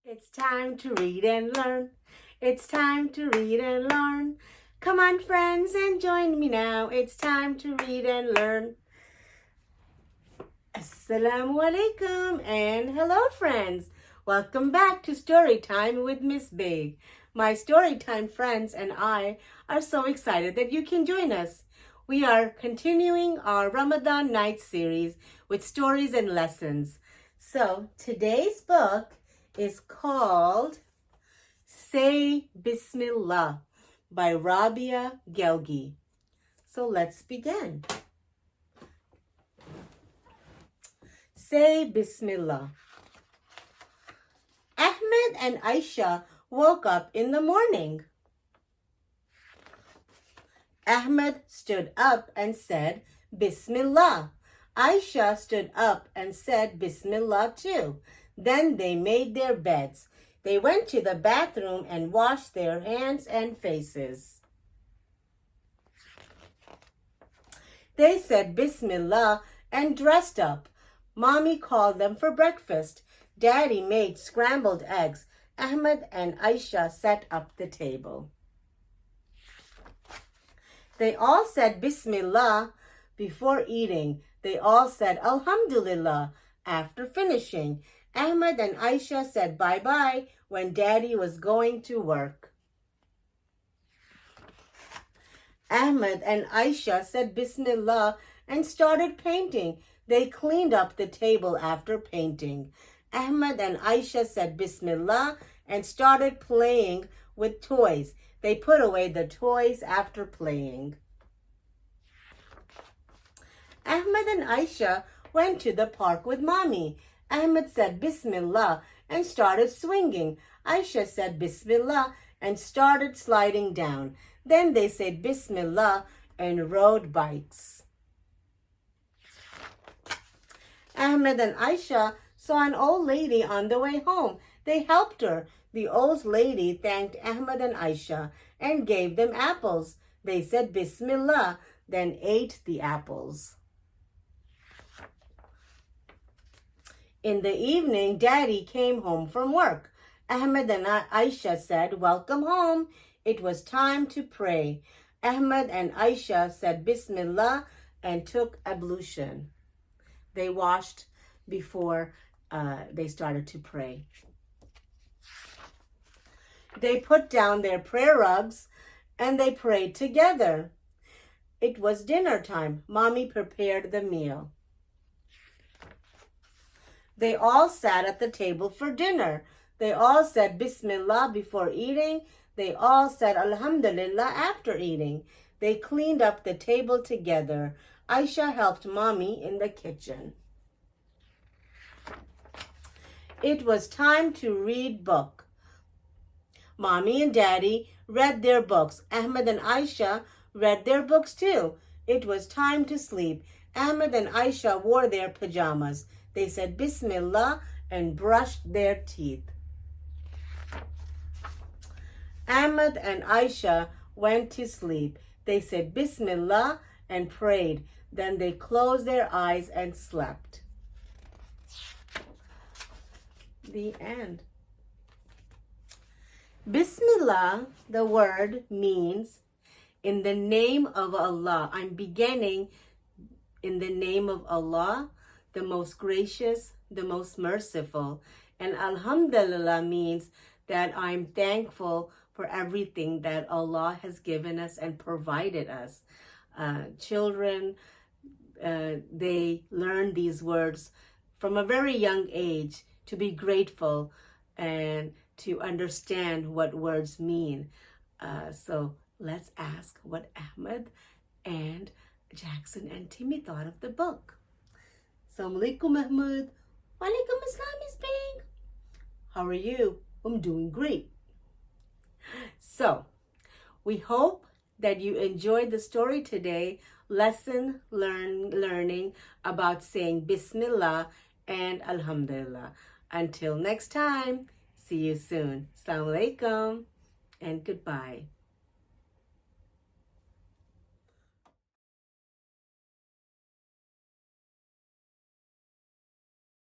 It's time to read and learn. It's time to read and learn. Come on, friends, and join me now. It's time to read and learn. Assalamu alaikum and hello, friends. Welcome back to Storytime with Miss Baig. My Storytime friends and I are so excited that you can join us. We are continuing our Ramadan Nights Series with stories and lessons. So today's book is called Say Bismillah by Rabia Gelgi. So let's begin. Say Bismillah. Ahmed and Aisha woke up in the morning. Ahmed stood up and said Bismillah. Aisha stood up and said Bismillah too. Then they made their beds. They went to the bathroom and washed their hands and faces. They said Bismillah and dressed up. Mommy called them for breakfast. Daddy made scrambled eggs. Ahmed and Aisha set up the table. They all said Bismillah before eating. They all said Alhamdulillah after finishing. Ahmed and Aisha said bye-bye when Daddy was going to work. Ahmed and Aisha said Bismillah and started painting. They cleaned up the table after painting. Ahmed and Aisha said Bismillah and started playing with toys. They put away the toys after playing. Ahmed and Aisha went to the park with Mommy. Ahmed said Bismillah and started swinging. Aisha said Bismillah and started sliding down. Then they said Bismillah and rode bikes. Ahmed and Aisha saw an old lady on the way home. They helped her. The old lady thanked Ahmed and Aisha and gave them apples. They said Bismillah, then ate the apples. In the evening, Daddy came home from work. Ahmed and Aisha said, "Welcome home." It was time to pray. Ahmed and Aisha said Bismillah and took ablution. They washed before they started to pray. They put down their prayer rugs and they prayed together. It was dinner time. Mommy prepared the meal. They all sat at the table for dinner. They all said Bismillah before eating. They all said Alhamdulillah after eating. They cleaned up the table together. Aisha helped Mommy in the kitchen. It was time to read book. Mommy and Daddy read their books. Ahmed and Aisha read their books too. It was time to sleep. Ahmed and Aisha wore their pajamas. They said Bismillah and brushed their teeth. Ahmed and Aisha went to sleep. They said Bismillah and prayed. Then they closed their eyes and slept. The end. Bismillah, the word means in the name of Allah. I'm beginning in the name of Allah, the most gracious, the most merciful. And Alhamdulillah means that I'm thankful for everything that Allah has given us and provided us. Children, they learn these words from a very young age to be grateful and to understand what words mean. So let's ask what Ahmed and Jackson and Timmy thought of the book. Assalamu alaikum, Ahmed. Walaikum assalam, Miss Baig. How are you? I'm doing great. So, we hope that you enjoyed the story today, learning about saying Bismillah and Alhamdulillah. Until next time, see you soon. Assalamu alaikum and goodbye.